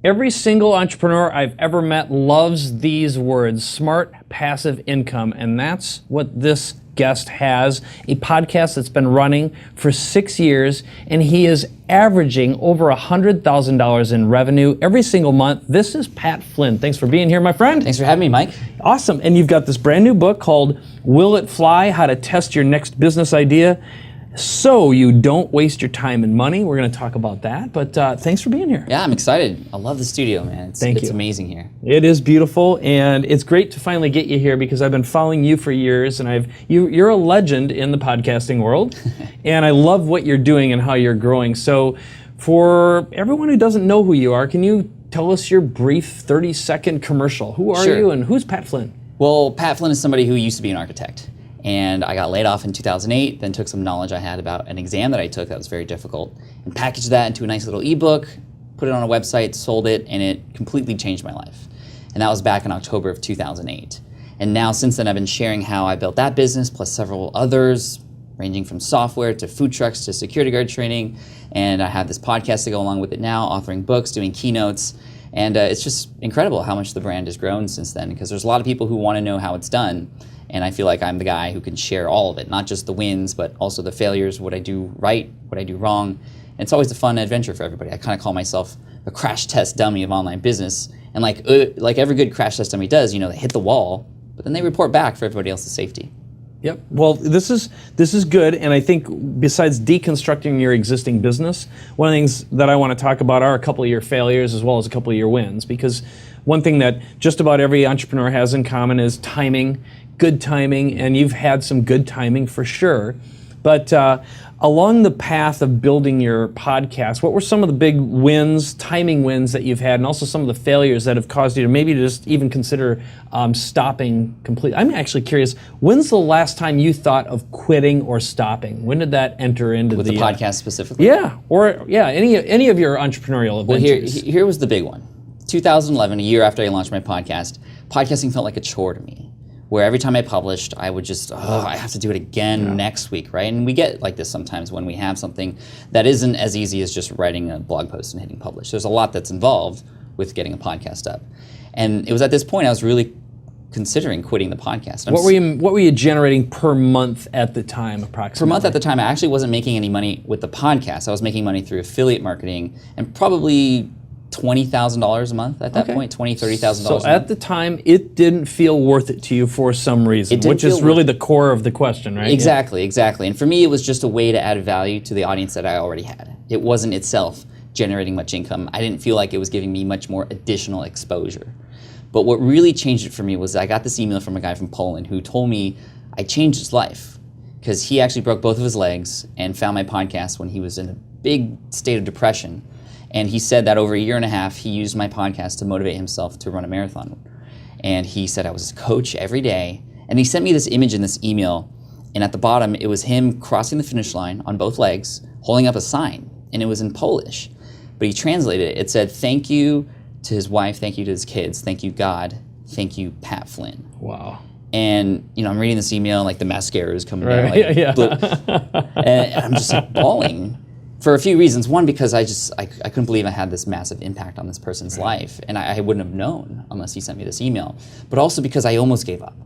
Every single entrepreneur I've ever met loves these words, smart passive income, and that's what this guest has, a podcast that's been running for 6 years, and he is averaging over $100,000 in revenue every single month. This is Pat Flynn. Thanks for being here, my friend. Thanks for having me, Mike. Awesome. And you've got this brand new book called Will It Fly? How to Test Your Next Business Idea so you don't waste your time and money. We're going to talk about that, but thanks for being here. Yeah, I'm excited. I love the studio, man. It's amazing here. It is beautiful, and it's great to finally get you here because I've been following you for years, and you're a legend in the podcasting world, and I love what you're doing and how you're growing. So for everyone who doesn't know who you are, can you tell us your brief 30-second commercial? Who are you, and who's Pat Flynn? Well, Pat Flynn is somebody who used to be an architect. And I got laid off in 2008, then took some knowledge I had about an exam that I took that was very difficult, and packaged that into a nice little ebook, put it on a website, sold it, and it completely changed my life. And that was back in October of 2008. And now since then I've been sharing how I built that business, plus several others, ranging from software to food trucks to security guard training. And I have this podcast to go along with it now, authoring books, doing keynotes. And it's just incredible how much the brand has grown since then, because there's a lot of people who want to know how it's done. And I feel like I'm the guy who can share all of it, not just the wins, but also the failures, what I do right, what I do wrong. And it's always a fun adventure for everybody. I kind of call myself a crash test dummy of online business. And like every good crash test dummy does, they hit the wall, but then they report back for everybody else's safety. Yep. Well, this is good, and I think besides deconstructing your existing business, one of the things that I want to talk about are a couple of your failures as well as a couple of your wins, because one thing that just about every entrepreneur has in common is timing, good timing, and you've had some good timing for sure. But along the path of building your podcast, what were some of the big wins, timing wins that you've had, and also some of the failures that have caused you to maybe just even consider stopping completely? I'm actually curious, when's the last time you thought of quitting or stopping? When did that enter into With the podcast specifically? Yeah, or any of your entrepreneurial adventures. Well, here was the big one. 2011, a year after I launched my podcast, podcasting felt like a chore to me, where every time I published, I would just, I have to do it again next week, right? And we get like this sometimes when we have something that isn't as easy as just writing a blog post and hitting publish. There's a lot that's involved with getting a podcast up. And it was at this point I was really considering quitting the podcast. What were you generating per month at the time, approximately? Per month at the time, I actually wasn't making any money with the podcast. I was making money through affiliate marketing and probably $20,000 a month at that point, $20,000, $30,000 a month. So at the time, it didn't feel worth it to you for some reason, which is really the core of the question, right? Exactly. And for me, it was just a way to add value to the audience that I already had. It wasn't itself generating much income. I didn't feel like it was giving me much more additional exposure. But what really changed it for me was I got this email from a guy from Poland who told me I changed his life, because he actually broke both of his legs and found my podcast when he was in a big state of depression. And he said that over a year and a half, he used my podcast to motivate himself to run a marathon. And he said I was his coach every day. And he sent me this image in this email. And at the bottom, it was him crossing the finish line on both legs, holding up a sign. And it was in Polish. But he translated it. It said, "Thank you to his wife, thank you to his kids, thank you God, thank you Pat Flynn." Wow. And I'm reading this email, like the mascara is coming down. Like, and I'm just like bawling. For a few reasons. One, because I couldn't believe I had this massive impact on this person's life, and I wouldn't have known unless he sent me this email. But also because I almost gave up.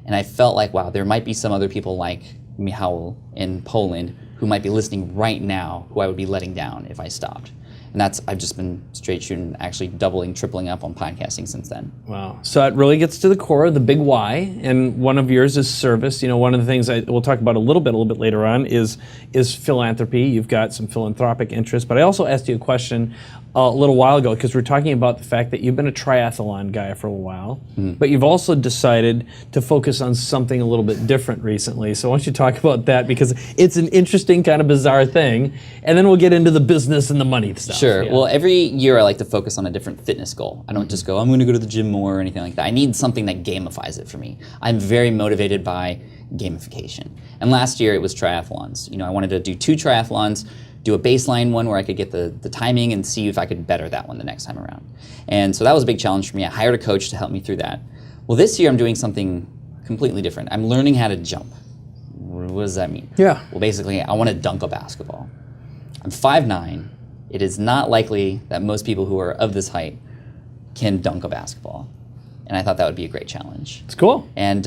And I felt like, wow, there might be some other people like Michał in Poland who might be listening right now who I would be letting down if I stopped. And I've just been straight shooting, actually doubling, tripling up on podcasting since then. Wow. So it really gets to the core, the big why, and one of yours is service. One of the things we'll talk about a little bit later on is philanthropy. You've got some philanthropic interests, but I also asked you a question a little while ago, because we're talking about the fact that you've been a triathlon guy for a while, but you've also decided to focus on something a little bit different recently. So why don't you talk about that, because it's an interesting kind of bizarre thing, and then we'll get into the business and the money stuff. Sure. Yeah. Well, every year I like to focus on a different fitness goal. I don't just go, I'm going to go to the gym more or anything like that. I need something that gamifies it for me. I'm very motivated by gamification. And last year it was triathlons. I wanted to do 2 triathlons, do a baseline one where I could get the timing and see if I could better that one the next time around. And so that was a big challenge for me. I hired a coach to help me through that. Well, this year I'm doing something completely different. I'm learning how to jump. What does that mean? Yeah. Well, basically, I want to dunk a basketball. I'm 5'9". It is not likely that most people who are of this height can dunk a basketball. And I thought that would be a great challenge. It's cool. And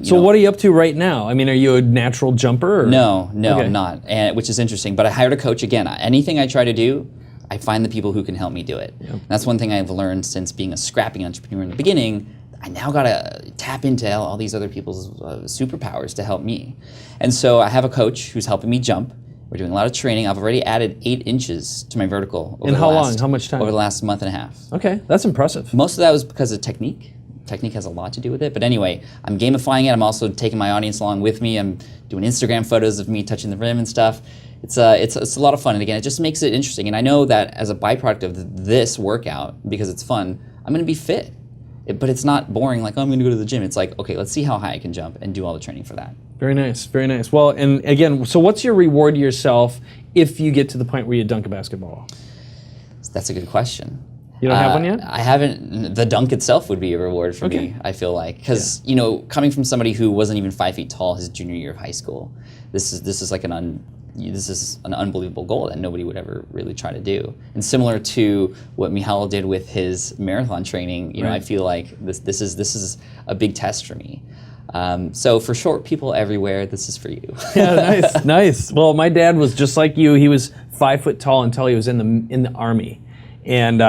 so what are you up to right now? I mean, are you a natural jumper? Or? No, Okay. I'm not, which is interesting. But I hired a coach again. Anything I try to do, I find the people who can help me do it. Yep. And that's one thing I've learned since being a scrappy entrepreneur in the beginning. I now gotta tap into all these other people's superpowers to help me. And so I have a coach who's helping me jump. We're doing a lot of training. I've already added 8 inches to my vertical. In how long? How much time? Over the last month and a half. Okay, that's impressive. Most of that was because of technique. Technique has a lot to do with it. But anyway, I'm gamifying it. I'm also taking my audience along with me. I'm doing Instagram photos of me touching the rim and stuff. It's a lot of fun. And again, it just makes it interesting. And I know that as a byproduct of this workout, because it's fun, I'm going to be fit. But it's not boring like, oh, I'm going to go to the gym. It's like, okay, let's see how high I can jump and do all the training for that. Very nice, very nice. Well, and again, so what's your reward to yourself if you get to the point where you dunk a basketball? That's a good question. You don't have one yet? I haven't. The dunk itself would be a reward for me, I feel like. Because, coming from somebody who wasn't even 5 feet tall his junior year of high school, this is an unbelievable goal that nobody would ever really try to do. And similar to what Michal did with his marathon training, right. I feel like this is a big test for me. So for short people everywhere, this is for you. Yeah, nice. Well, my dad was just like you. He was 5 foot tall until he was in the Army. And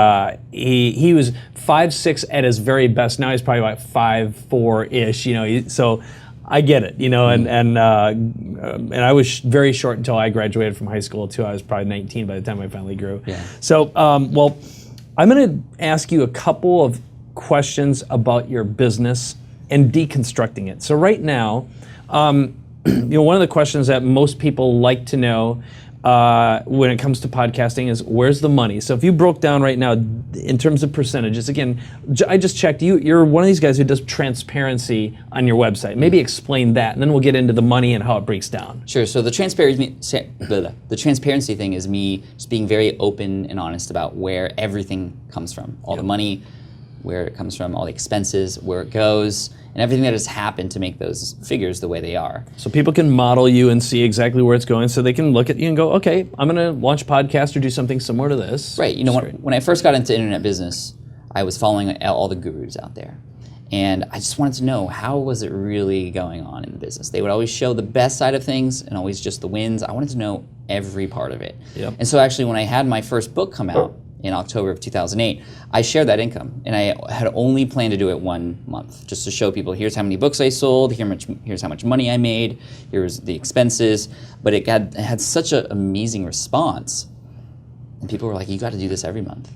he was 5'6" at his very best. Now he's probably about 5'4"-ish. So I get it. And I was very short until I graduated from high school too. I was probably 19 by the time I finally grew. Yeah. So well, I'm going to ask you a couple of questions about your business and deconstructing it. So right now, one of the questions that most people like to know when it comes to podcasting is where's the money? So if you broke down right now in terms of percentages, again, I just checked, you're one of these guys who does transparency on your website. Maybe explain that, and then we'll get into the money and how it breaks down. Sure, so the transparency thing is me just being very open and honest about where everything comes from. All the money, where it comes from, all the expenses, where it goes, and everything that has happened to make those figures the way they are. So people can model you and see exactly where it's going, so they can look at you and go, okay, I'm going to launch a podcast or do something similar to this. Right. When I first got into internet business, I was following all the gurus out there. And I just wanted to know, how was it really going on in the business? They would always show the best side of things and always just the wins. I wanted to know every part of it. Yep. And so actually when I had my first book come out, in October of 2008, I shared that income, and I had only planned to do it 1 month, just to show people, here's how many books I sold, here's how much money I made, here's the expenses, but it had such an amazing response, and people were like, you got to do this every month.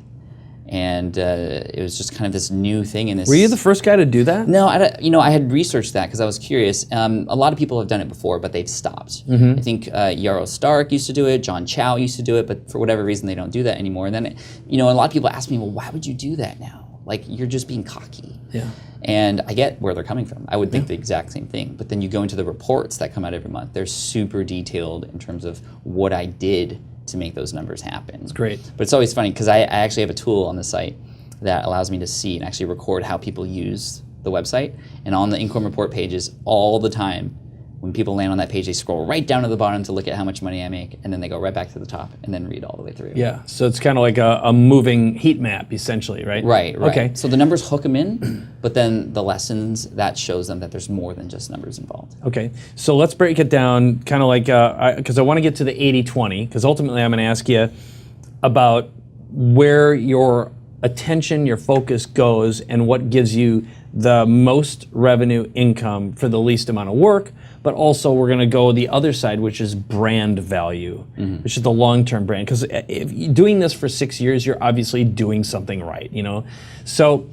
And it was just kind of this new thing in this. Were you the first guy to do that? No, I had researched that because I was curious. A lot of people have done it before, but they've stopped. I think Yarrow Stark used to do it, John Chow used to do it, but for whatever reason they don't do that anymore. And then, a lot of people ask me, well, why would you do that now? Like, you're just being cocky. Yeah. And I get where they're coming from. I would think the exact same thing. But then you go into the reports that come out every month. They're super detailed in terms of what I did to make those numbers happen. It's great. But it's always funny because I actually have a tool on the site that allows me to see and actually record how people use the website. And on the income report pages all the time, when people land on that page, they scroll right down to the bottom to look at how much money I make, and then they go right back to the top and then read all the way through. Yeah, so it's kind of like a moving heat map, essentially, right? Right. Okay. So the numbers hook them in, but then the lessons, that shows them that there's more than just numbers involved. Okay, so let's break it down kind of like, because I want to get to the 80-20, because ultimately I'm going to ask you about where your attention, your focus goes, and what gives you the most revenue income for the least amount of work. But also we're going to go the other side, which is brand value, which is the long-term brand. Because if you're doing this for 6 years, you're obviously doing something right, So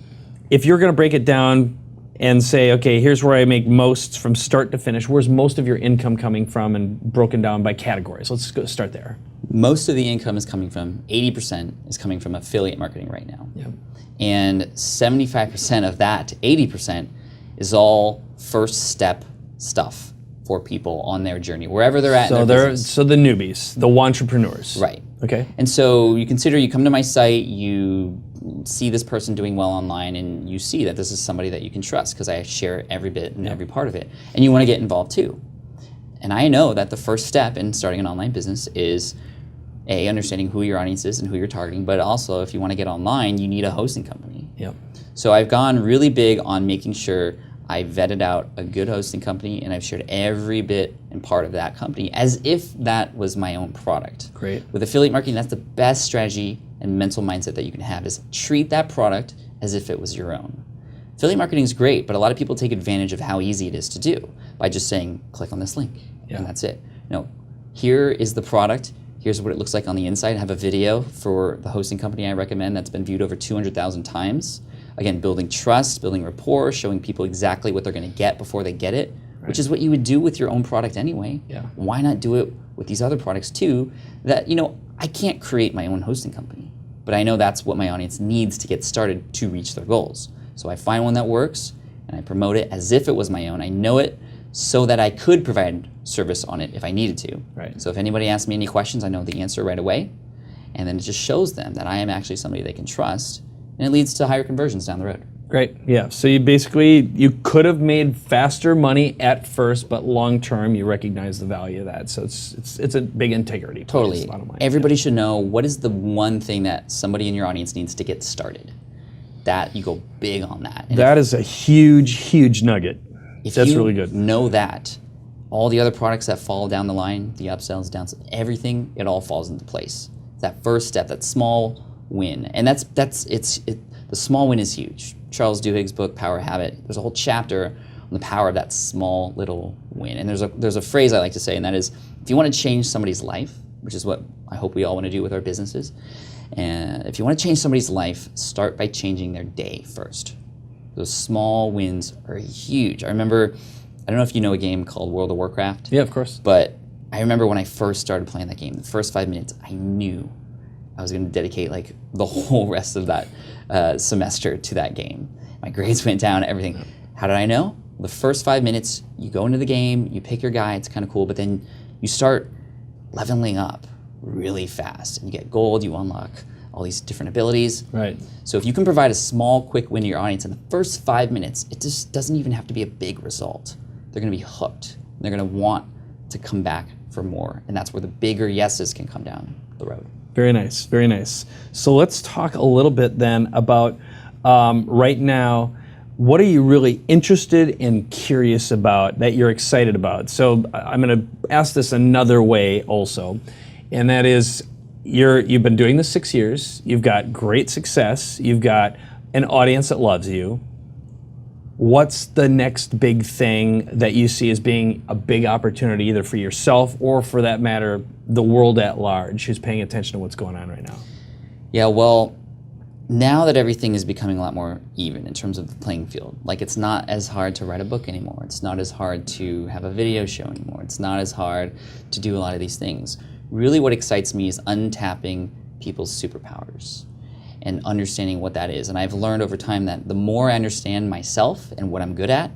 if you're going to break it down and say, okay, here's where I make most from start to finish, where's most of your income coming from, and broken down by categories? Let's go start there. Most of the income is coming from, 80% is coming from affiliate marketing right now. Yep. And 75% of that, 80%, is all first step stuff for people on their journey, wherever they're at in their business. So the newbies, the entrepreneurs. Right. Okay. And so you come to my site, you see this person doing well online, and you see that this is somebody that you can trust because I share every bit and every part of it. And you want to get involved too. And I know that the first step in starting an online business is understanding who your audience is and who you're targeting, but also if you want to get online, you need a hosting company. Yep. So I've gone really big on making sure I vetted out a good hosting company, and I've shared every bit and part of that company as if that was my own product. Great. With affiliate marketing, that's the best strategy and mental mindset that you can have, is treat that product as if it was your own. Affiliate marketing is great, but a lot of people take advantage of how easy it is to do by just saying, click on this link, and that's it. No, here is the product. Here's what it looks like on the inside. I have a video for the hosting company I recommend that's been viewed over 200,000 times. Again, building trust, building rapport, showing people exactly what they're going to get before they get it, which is what you would do with your own product anyway. Yeah. Why not do it with these other products too? That, I can't create my own hosting company, but I know that's what my audience needs to get started to reach their goals. So I find one that works, and I promote it as if it was my own. I know it so that I could provide service on it if I needed to. Right. So if anybody asks me any questions, I know the answer right away, and then it just shows them that I am actually somebody they can trust, and it leads to higher conversions down the road. Great. Yeah. So you could have made faster money at first, but long term you recognize the value of that. So it's a big integrity. Totally. Bottom line. Everybody should know, what is the one thing that somebody in your audience needs to get started. That you go big on that. And that is a huge nugget. That's really good. Know that, all the other products that fall down the line, the upsells, downsells, everything, it all falls into place. That first step, that small win, and the small win is huge. Charles Duhigg's book, Power Habit, there's a whole chapter on the power of that small little win. And there's a phrase I like to say, and that is, if you want to change somebody's life, which is what I hope we all want to do with our businesses, and if you want to change somebody's life, start by changing their day first. Those small wins are huge. I remember, I don't know if you know a game called World of Warcraft. Yeah, of course. But I remember when I first started playing that game, the first 5 minutes, I knew I was going to dedicate like the whole rest of that semester to that game. My grades went down, everything. How did I know? The first 5 minutes, you go into the game, you pick your guy, it's kind of cool, but then you start leveling up really fast, and you get gold, you unlock all these different abilities. Right. So if you can provide a small, quick win to your audience in the first 5 minutes, it just doesn't even have to be a big result. They're going to be hooked. They're going to want to come back for more, and that's where the bigger yeses can come down the road. Very nice, very nice. So let's talk a little bit then about right now, what are you really interested and curious about that you're excited about? So I'm going to ask this another way also, and that is, you've been doing this 6 years, you've got great success, you've got an audience that loves you. What's the next big thing that you see as being a big opportunity, either for yourself or, for that matter, the world at large who's paying attention to what's going on right now? Yeah, well, now that everything is becoming a lot more even in terms of the playing field, like it's not as hard to write a book anymore. It's not as hard to have a video show anymore. It's not as hard to do a lot of these things. Really what excites me is untapping people's superpowers and understanding what that is. And I've learned over time that the more I understand myself and what I'm good at,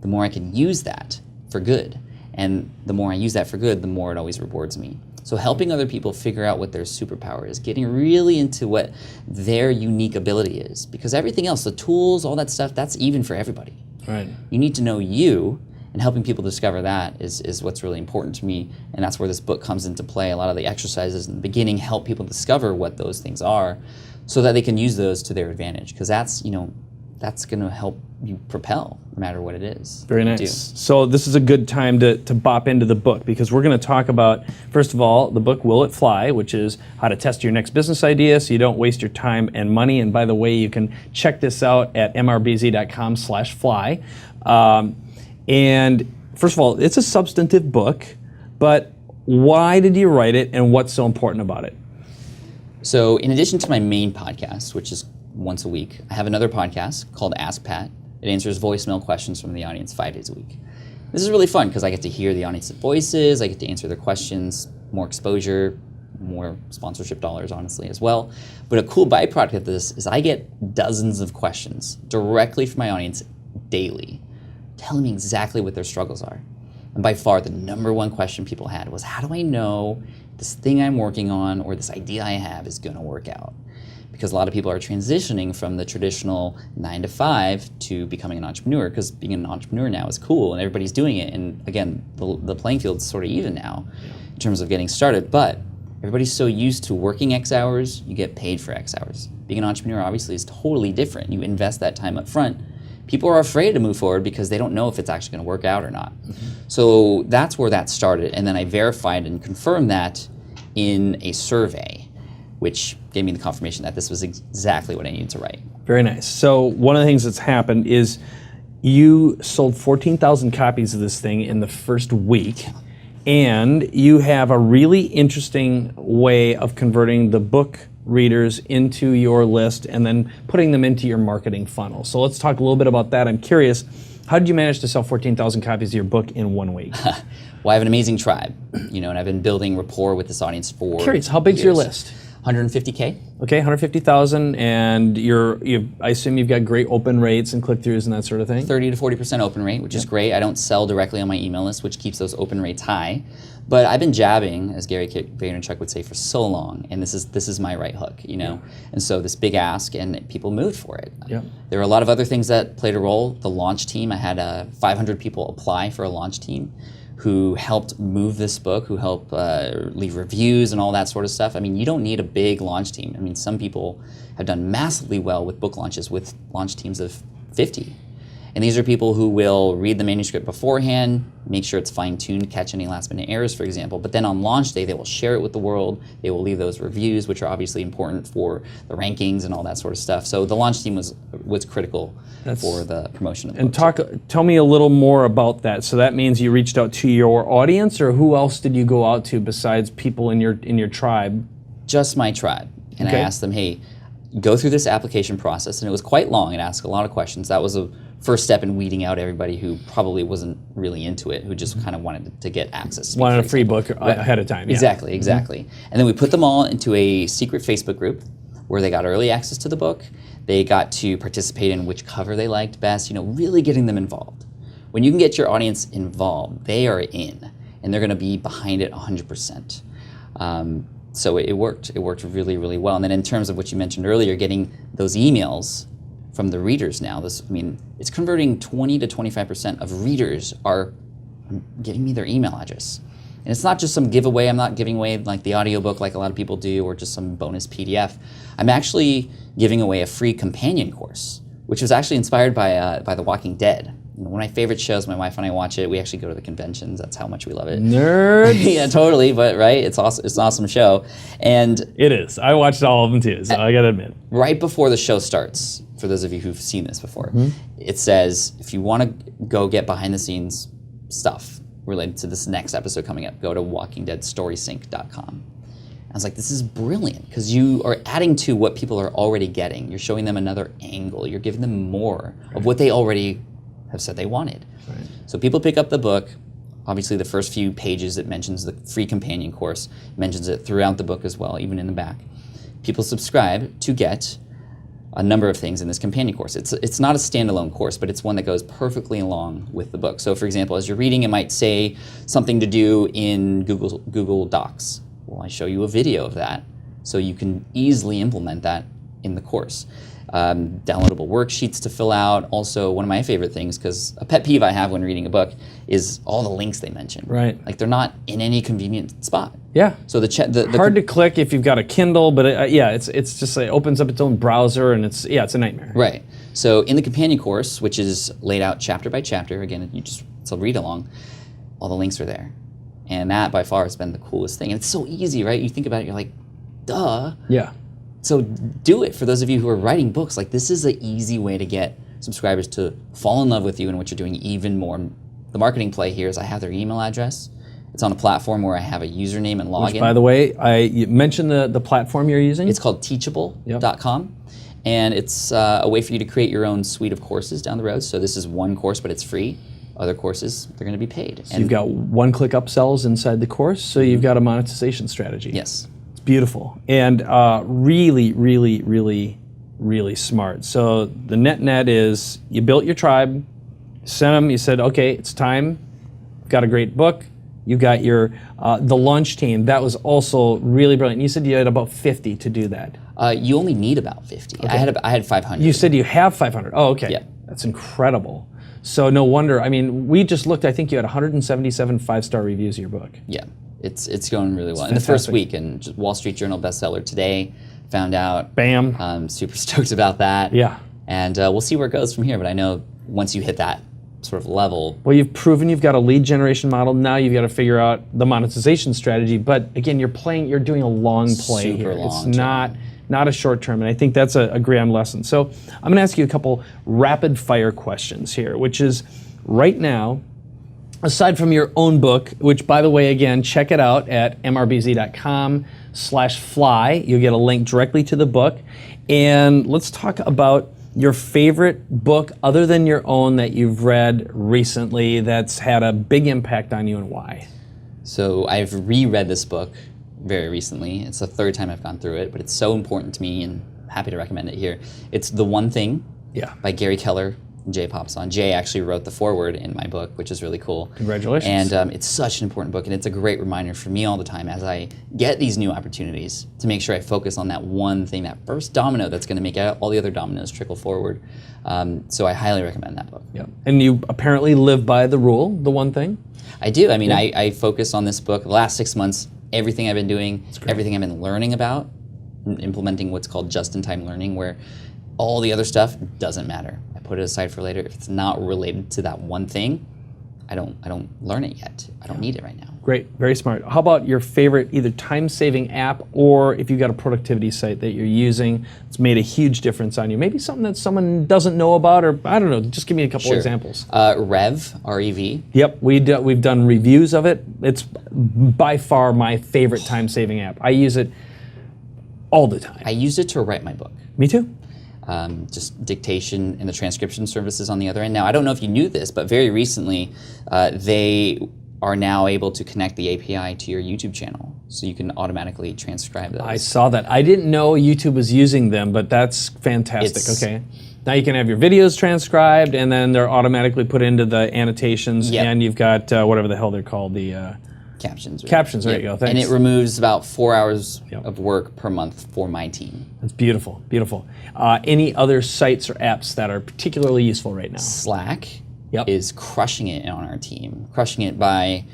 the more I can use that for good. And the more I use that for good, the more it always rewards me. So helping other people figure out what their superpower is, getting really into what their unique ability is. Because everything else, the tools, all that stuff, that's even for everybody. Right. You need to know you, and helping people discover that is what's really important to me. And that's where this book comes into play. A lot of the exercises in the beginning help people discover what those things are so that they can use those to their advantage. Because that's going to help you propel no matter what it is. Very nice. So this is a good time to bop into the book, because we're going to talk about, first of all, the book Will It Fly, which is how to test your next business idea so you don't waste your time and money. And by the way, you can check this out at mrbz.com/fly. And first of all, it's a substantive book, but why did you write it and what's so important about it? So in addition to my main podcast, which is once a week, I have another podcast called Ask Pat. It answers voicemail questions from the audience 5 days a week. This is really fun because I get to hear the audience's voices, I get to answer their questions, more exposure, more sponsorship dollars, honestly, as well. But a cool byproduct of this is I get dozens of questions directly from my audience daily, telling me exactly what their struggles are. And by far, the number one question people had was, how do I know this thing I'm working on or this idea I have is going to work out? Because a lot of people are transitioning from the traditional 9 to 5 to becoming an entrepreneur, because being an entrepreneur now is cool and everybody's doing it. And again, the playing field's sort of even now in terms of getting started. But everybody's so used to working X hours, you get paid for X hours. Being an entrepreneur obviously is totally different. You invest that time up front. People are afraid to move forward because they don't know if it's actually going to work out or not. So that's where that started. And then I verified and confirmed that in a survey, which gave me the confirmation that this was exactly what I needed to write. Very nice. So one of the things that's happened is you sold 14,000 copies of this thing in the first week, and you have a really interesting way of converting the book readers into your list and then putting them into your marketing funnel. So let's talk a little bit about that. I'm curious, how did you manage to sell 14,000 copies of your book in 1 week? Well, I have an amazing tribe, and I've been building rapport with this audience for Curious, how big's your list? 150K. Okay, 150,000, and I assume you've got great open rates and click-throughs and that sort of thing? 30 to 40% open rate, which is great. I don't sell directly on my email list, which keeps those open rates high. But I've been jabbing, as Gary Vaynerchuk would say, for so long, and this is my right hook, And so this big ask, and people moved for it. Yeah. There were a lot of other things that played a role. The launch team, I had 500 people apply for a launch team who helped move this book, who helped leave reviews and all that sort of stuff. I mean, you don't need a big launch team. I mean, some people have done massively well with book launches with launch teams of 50. And these are people who will read the manuscript beforehand, make sure it's fine-tuned, catch any last-minute errors, for example. But then on launch day, they will share it with the world. They will leave those reviews, which are obviously important for the rankings and all that sort of stuff. So the launch team was critical for the promotion of the book. Tell me a little more about that. So that means you reached out to your audience, or who else did you go out to besides people in your tribe? Just my tribe. And I asked them, hey, go through this application process. And it was quite long. It asked a lot of questions. That was a first step in weeding out everybody who probably wasn't really into it, who just kind of wanted to get access. Wanted a free book ahead of time. Yeah. Exactly. And then we put them all into a secret Facebook group where they got early access to the book. They got to participate in which cover they liked best, really getting them involved. When you can get your audience involved, they are in, and they're going to be behind it 100%. So it worked. It worked really, really well. And then in terms of what you mentioned earlier, getting those emails from the readers now, it's converting 20 to 25% of readers are giving me their email address. And it's not just some giveaway. I'm not giving away like the audiobook like a lot of people do, or just some bonus PDF. I'm actually giving away a free companion course, which was actually inspired by The Walking Dead. One of my favorite shows. My wife and I watch it. We actually go to the conventions. That's how much we love it. Nerds. Yeah, totally. But right, it's awesome. It's an awesome show. And it is. I watched all of them too, so I gotta admit. Right before the show starts, for those of you who've seen this before, it says, if you want to go get behind the scenes stuff related to this next episode coming up, go to walkingdeadstorysync.com. I was like, this is brilliant, because you are adding to what people are already getting. You're showing them another angle. You're giving them more of what they already have said they wanted. Right. So people pick up the book. Obviously, the first few pages, it mentions the free companion course, mentions it throughout the book as well, even in the back. People subscribe to get a number of things in this companion course. It's not a standalone course, but it's one that goes perfectly along with the book. So for example, as you're reading, it might say something to do in Google Docs. Well, I show you a video of that, so you can easily implement that in the course. Downloadable worksheets to fill out. Also, one of my favorite things, because a pet peeve I have when reading a book is all the links they mention. Right. Like they're not in any convenient spot. Yeah. So the hard to click if you've got a Kindle, but it's just it opens up its own browser, and it's a nightmare. Right. So in the companion course, which is laid out chapter by chapter, again, it's a read along, all the links are there, and that by far has been the coolest thing. And it's so easy, right? You think about it, you're like, duh. Yeah. So do it for those of you who are writing books. Like, this is an easy way to get subscribers to fall in love with you and what you're doing even more. The marketing play here is I have their email address. It's on a platform where I have a username and login. Which, by the way, you mentioned the platform you're using? It's called teachable.com. And it's a way for you to create your own suite of courses down the road. So this is one course, but it's free. Other courses, they're going to be paid. So you've got one-click upsells inside the course, so you've got a monetization strategy. Yes. Beautiful, and really, really, really, really smart. So the net is you built your tribe, sent them, you said, okay, it's time, got a great book, you got your, the launch team, that was also really brilliant. You said you had about 50 to do that. You only need about 50. Okay. I had 500. You said you have 500, oh, okay. Yeah. That's incredible. So no wonder, I mean, we just looked, I think you had 177 five-star reviews of your book. Yeah. It's going really well. In the first week, and Wall Street Journal bestseller today, found out. Bam. I'm super stoked about that. Yeah. And we'll see where it goes from here. But I know once you hit that sort of level. Well, you've proven you've got a lead generation model. Now you've got to figure out the monetization strategy. But again, you're doing a long play Super here. long It's term. not a short term. And I think that's a grand lesson. So I'm going to ask you a couple rapid fire questions here, which is right now, aside from your own book, which by the way, again, check it out at mrbz.com/fly. You'll get a link directly to the book. And let's talk about your favorite book other than your own that you've read recently that's had a big impact on you and why. So I've reread this book very recently. It's the third time I've gone through it, but it's so important to me and I'm happy to recommend it here. It's The One Thing by Gary Keller and Jay Papasan. Jay actually wrote the foreword in my book, which is really cool. Congratulations. And it's such an important book, and it's a great reminder for me all the time as I get these new opportunities to make sure I focus on that one thing, that first domino that's going to make all the other dominoes trickle forward. So I highly recommend that book. Yeah. And you apparently live by the rule, the one thing. I do. I mean, I focus on this book. The last 6 months, everything I've been doing, everything I've been learning about, implementing what's called just-in-time learning, where all the other stuff doesn't matter. I put it aside for later. If it's not related to that one thing, I don't learn it yet. I don't need it right now. Great, very smart. How about your favorite either time-saving app or if you've got a productivity site that you're using that's made a huge difference on you? Maybe something that someone doesn't know about, or I don't know, just give me a couple examples. Rev, R-E-V. Yep, we've done reviews of it. It's by far my favorite time-saving app. I use it all the time. I used it to write my book. Me too. Just dictation and the transcription services on the other end. Now, I don't know if you knew this, but very recently, they are now able to connect the API to your YouTube channel, so you can automatically transcribe those. I saw that. I didn't know YouTube was using them, but that's fantastic. Okay. Now you can have your videos transcribed, and then they're automatically put into the annotations, and you've got whatever the hell they're called, the captions. Captions, there you go. Thanks. And it removes about 4 hours of work per month for my team. That's beautiful, beautiful. Any other sites or apps that are particularly useful right now? Slack is crushing it on our team. Crushing it by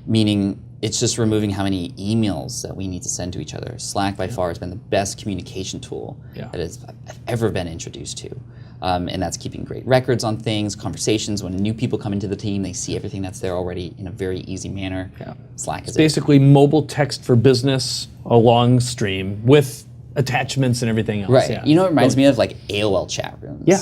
meaning it's just removing how many emails that we need to send to each other. Slack by far has been the best communication tool that I've ever been introduced to. And that's keeping great records on things, conversations. When new people come into the team, they see everything that's there already in a very easy manner. Slack is basically mobile text for business, a long stream with attachments and everything else. Right. Yeah. You know, it reminds me of like AOL chat rooms. Yeah.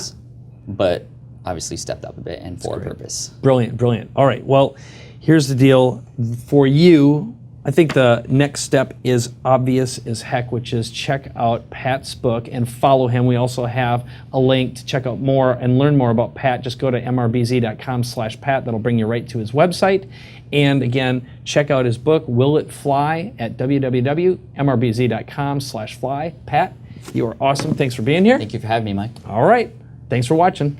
But obviously stepped up a bit and for a purpose. Brilliant, brilliant. All right, well, here's the deal. For you, I think the next step is obvious as heck, which is check out Pat's book and follow him. We also have a link to check out more and learn more about Pat. Just go to mrbz.com/Pat. That'll bring you right to his website. And again, check out his book, Will It Fly, at www.mrbz.com/fly. Pat, you are awesome. Thanks for being here. Thank you for having me, Mike. All right. Thanks for watching.